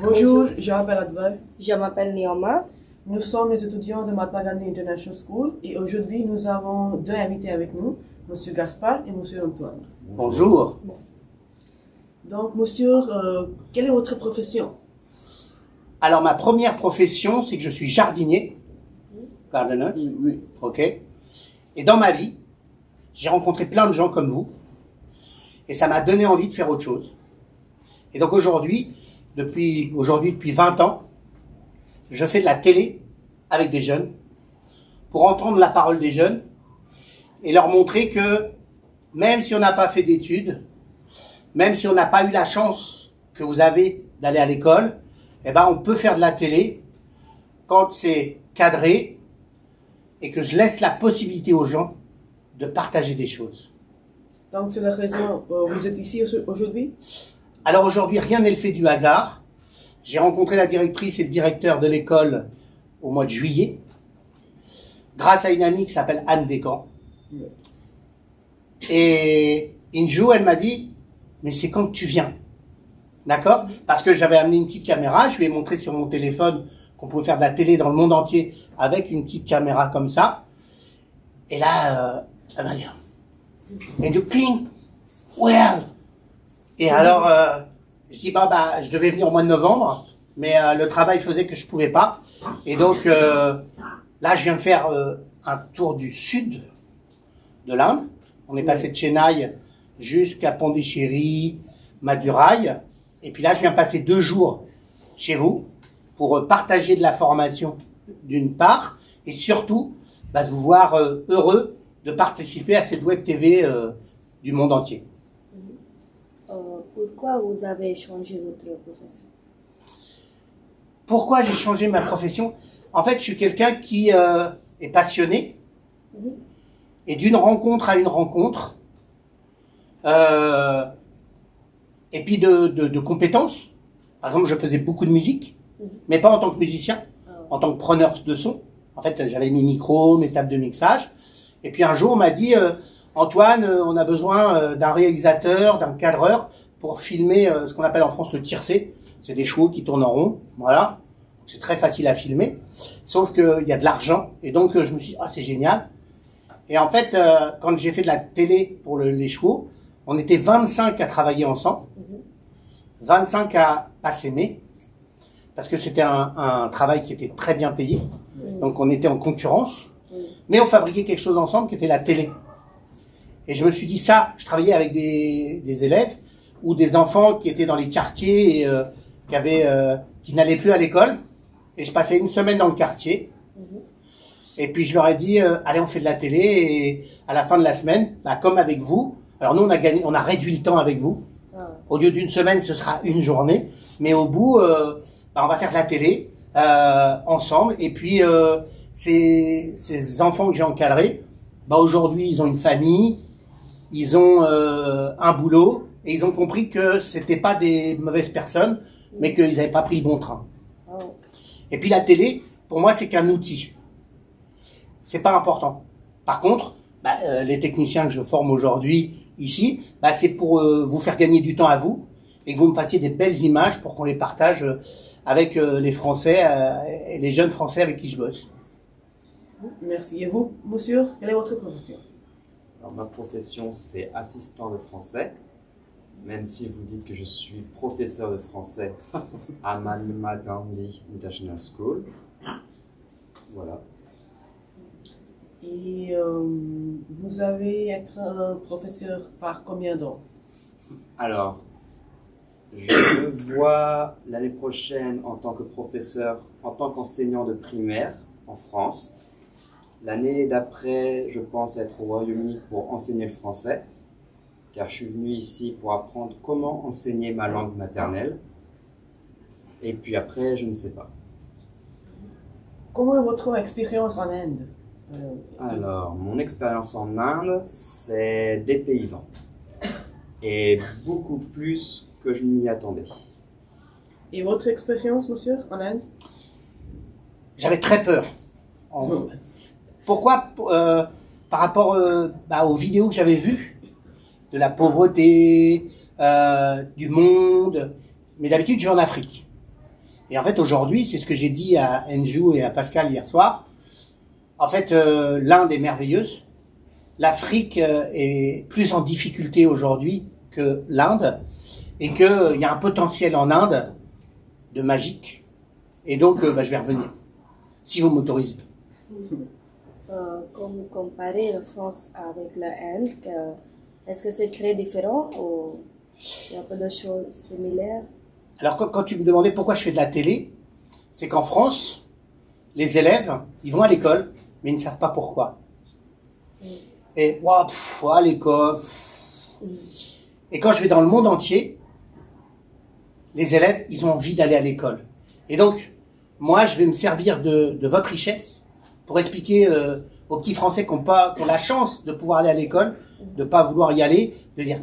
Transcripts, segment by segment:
Bonjour, je m'appelle Advai. Je m'appelle Neoma. Nous sommes les étudiants de Mahatma Gandhi International School et aujourd'hui nous avons deux invités avec nous, Monsieur Gaspard et Monsieur Antoine. Bonjour. Donc, Monsieur, quelle est votre profession? Alors, ma première profession, c'est que je suis jardinier. Gardener. Oui. Ok. Et dans ma vie, j'ai rencontré plein de gens comme vous. Et ça m'a donné envie de faire autre chose. Et donc aujourd'hui, depuis 20 ans, je fais de la télé avec des jeunes pour entendre la parole des jeunes et leur montrer que même si on n'a pas fait d'études, même si on n'a pas eu la chance que vous avez d'aller à l'école, eh ben on peut faire de la télé quand c'est cadré et que je laisse la possibilité aux gens de partager des choses. Donc, c'est la raison vous êtes ici aujourd'hui? Alors aujourd'hui, rien n'est le fait du hasard. J'ai rencontré la directrice et le directeur de l'école au mois de juillet, grâce à une amie qui s'appelle Anne Descamps. Et une jour, elle m'a dit, mais c'est quand que tu viens? D'accord? Parce que j'avais amené une petite caméra, je lui ai montré sur mon téléphone qu'on pouvait faire de la télé dans le monde entier avec une petite caméra comme ça. Et là, elle m'a dit, and you clean well. Et alors, je dis, bah, je devais venir au mois de novembre, mais le travail faisait que je pouvais pas. Et donc, là, je viens de faire un tour du sud de l'Inde. On est passé de Chennai jusqu'à Pondichéry, Madurai. Et puis là, je viens passer 2 jours chez vous pour partager de la formation d'une part, et surtout, bah, de vous voir heureux de participer à cette web TV du monde entier. Pourquoi vous avez changé votre profession? Pourquoi j'ai changé ma profession? En fait, je suis quelqu'un qui est passionné. Et d'une rencontre à une rencontre, et puis de compétences. Par exemple, je faisais beaucoup de musique, mais pas en tant que musicien, en tant que preneur de son. En fait, j'avais mes micros, mes tables de mixage. Et puis un jour, on m'a dit, Antoine, on a besoin d'un réalisateur, d'un cadreur pour filmer ce qu'on appelle en France le tiercé. C'est des chevaux qui tournent en rond, voilà. C'est très facile à filmer, sauf qu'il y a de l'argent. Et donc, je me suis dit, ah, c'est génial. Et en fait, quand j'ai fait de la télé pour les chevaux, on était 25 à travailler ensemble, 25 à pas s'aimer, parce que c'était un travail qui était très bien payé. Donc, on était en concurrence, mais on fabriquait quelque chose ensemble qui était la télé. Et je me suis dit ça, je travaillais avec des élèves ou des enfants qui étaient dans les quartiers et qui n'allaient plus à l'école. Et je passais une semaine dans le quartier. Et puis je leur ai dit, allez, on fait de la télé. Et à la fin de la semaine, bah, comme avec vous, alors nous on a réduit le temps avec vous. Au lieu d'une semaine, ce sera une journée. Mais au bout, bah, on va faire de la télé ensemble. Et puis ces enfants que j'ai encadrés, bah, aujourd'hui ils ont une famille, ils ont un boulot. Et ils ont compris que c'était pas des mauvaises personnes, mais qu'ils n'avaient pas pris le bon train. Et puis la télé, pour moi, c'est qu'un outil. C'est pas important. Par contre, bah, les techniciens que je forme aujourd'hui ici, bah, c'est pour vous faire gagner du temps à vous et que vous me fassiez des belles images pour qu'on les partage avec les Français et les jeunes Français avec qui je bosse. Merci. Et vous, monsieur, quelle est votre profession? Alors, ma profession, c'est assistant de français. Même si vous dites que je suis professeur de français à Mahatma Gandhi International School. Voilà. Et vous allez être professeur par combien d'ans? Alors, je me vois l'année prochaine en tant que professeur, en tant qu'enseignant de primaire en France. L'année d'après, je pense être au Royaume-Uni pour enseigner le français. Car je suis venu ici pour apprendre comment enseigner ma langue maternelle. Et puis après, je ne sais pas. Comment est votre expérience en Inde? Alors, mon expérience en Inde, c'est dépaysant. Et beaucoup plus que je m'y attendais. Et votre expérience, monsieur, en Inde? J'avais très peur. Pourquoi? Par rapport aux vidéos que j'avais vues, de la pauvreté, du monde. Mais d'habitude, je vais en Afrique. Et en fait, aujourd'hui, c'est ce que j'ai dit à Enjou et à Pascal hier soir. En fait, l'Inde est merveilleuse. L'Afrique est plus en difficulté aujourd'hui que l'Inde. Et qu'il y a un potentiel en Inde de magique. Et donc, je vais revenir. Si vous m'autorisez. Quand vous comparez la France avec la Inde, est-ce que c'est très différent ou il y a pas de choses similaires? Alors, quand tu me demandais pourquoi je fais de la télé, c'est qu'en France, les élèves, ils vont à l'école, mais ils ne savent pas pourquoi. Et, à l'école. Et quand je vais dans le monde entier, les élèves, ils ont envie d'aller à l'école. Et donc, moi, je vais me servir de votre richesse pour expliquer aux petits Français qui ont la chance de pouvoir aller à l'école, de pas vouloir y aller, de dire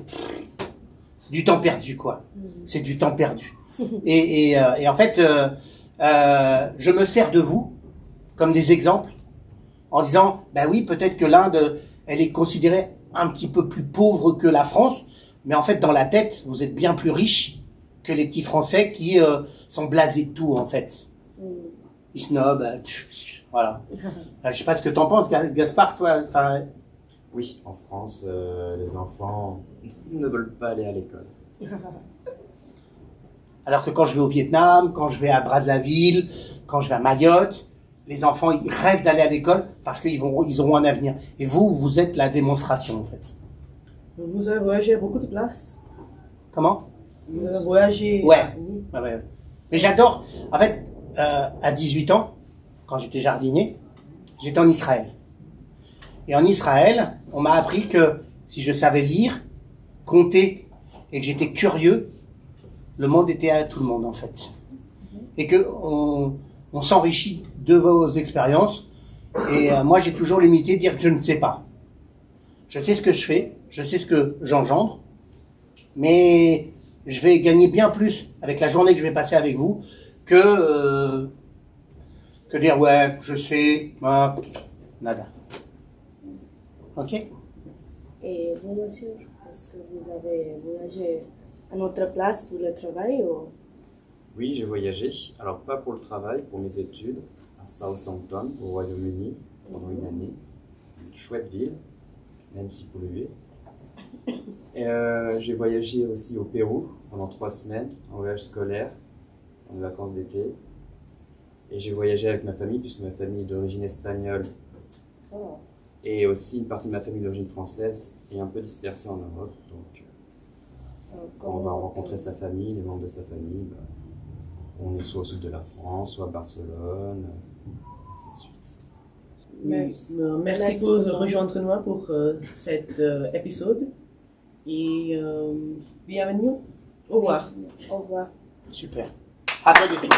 du temps perdu, quoi. C'est du temps perdu. Et en fait, je me sers de vous comme des exemples en disant, ben oui, peut-être que l'Inde, elle est considérée un petit peu plus pauvre que la France, mais en fait, dans la tête, vous êtes bien plus riche que les petits Français qui sont blasés de tout, en fait. Ils snobent, voilà. Je sais pas ce que t'en penses, Gaspard, toi. Enfin. Oui, en France, les enfants ne veulent pas aller à l'école. Alors que quand je vais au Vietnam, quand je vais à Brazzaville, quand je vais à Mayotte, les enfants, ils rêvent d'aller à l'école parce qu'ils auront un avenir. Et vous êtes la démonstration, en fait. Vous avez voyagé à beaucoup de places? Comment? Vous avez voyagé? Ouais. Mais j'adore. En fait, à 18 ans, quand j'étais jardinier, j'étais en Israël. Et en Israël, on m'a appris que si je savais lire, compter et que j'étais curieux, le monde était à tout le monde, en fait. Et que on s'enrichit de vos expériences. Et moi, j'ai toujours limité de dire que je ne sais pas. Je sais ce que je fais, je sais ce que j'engendre, mais je vais gagner bien plus avec la journée que je vais passer avec vous que dire ouais, je sais, nada. Ok? Et vous, monsieur, est-ce que vous avez voyagé à notre place pour le travail ou... Oui, j'ai voyagé. Alors, pas pour le travail, pour mes études, à Southampton, au Royaume-Uni, pendant une année. Une chouette ville, même si polluée. Et j'ai voyagé aussi au Pérou pendant 3 semaines, en voyage scolaire, en vacances d'été. Et j'ai voyagé avec ma famille, puisque ma famille est d'origine espagnole. Oh. Et aussi une partie de ma famille d'origine française est un peu dispersée en Europe. Donc, quand on va rencontrer sa famille, les membres de sa famille, on est soit au sud de la France, soit à Barcelone, ainsi de suite. Merci pour rejoindre nous pour cet épisode. Et bienvenue. Au revoir. Au revoir. Super. Applaudissements.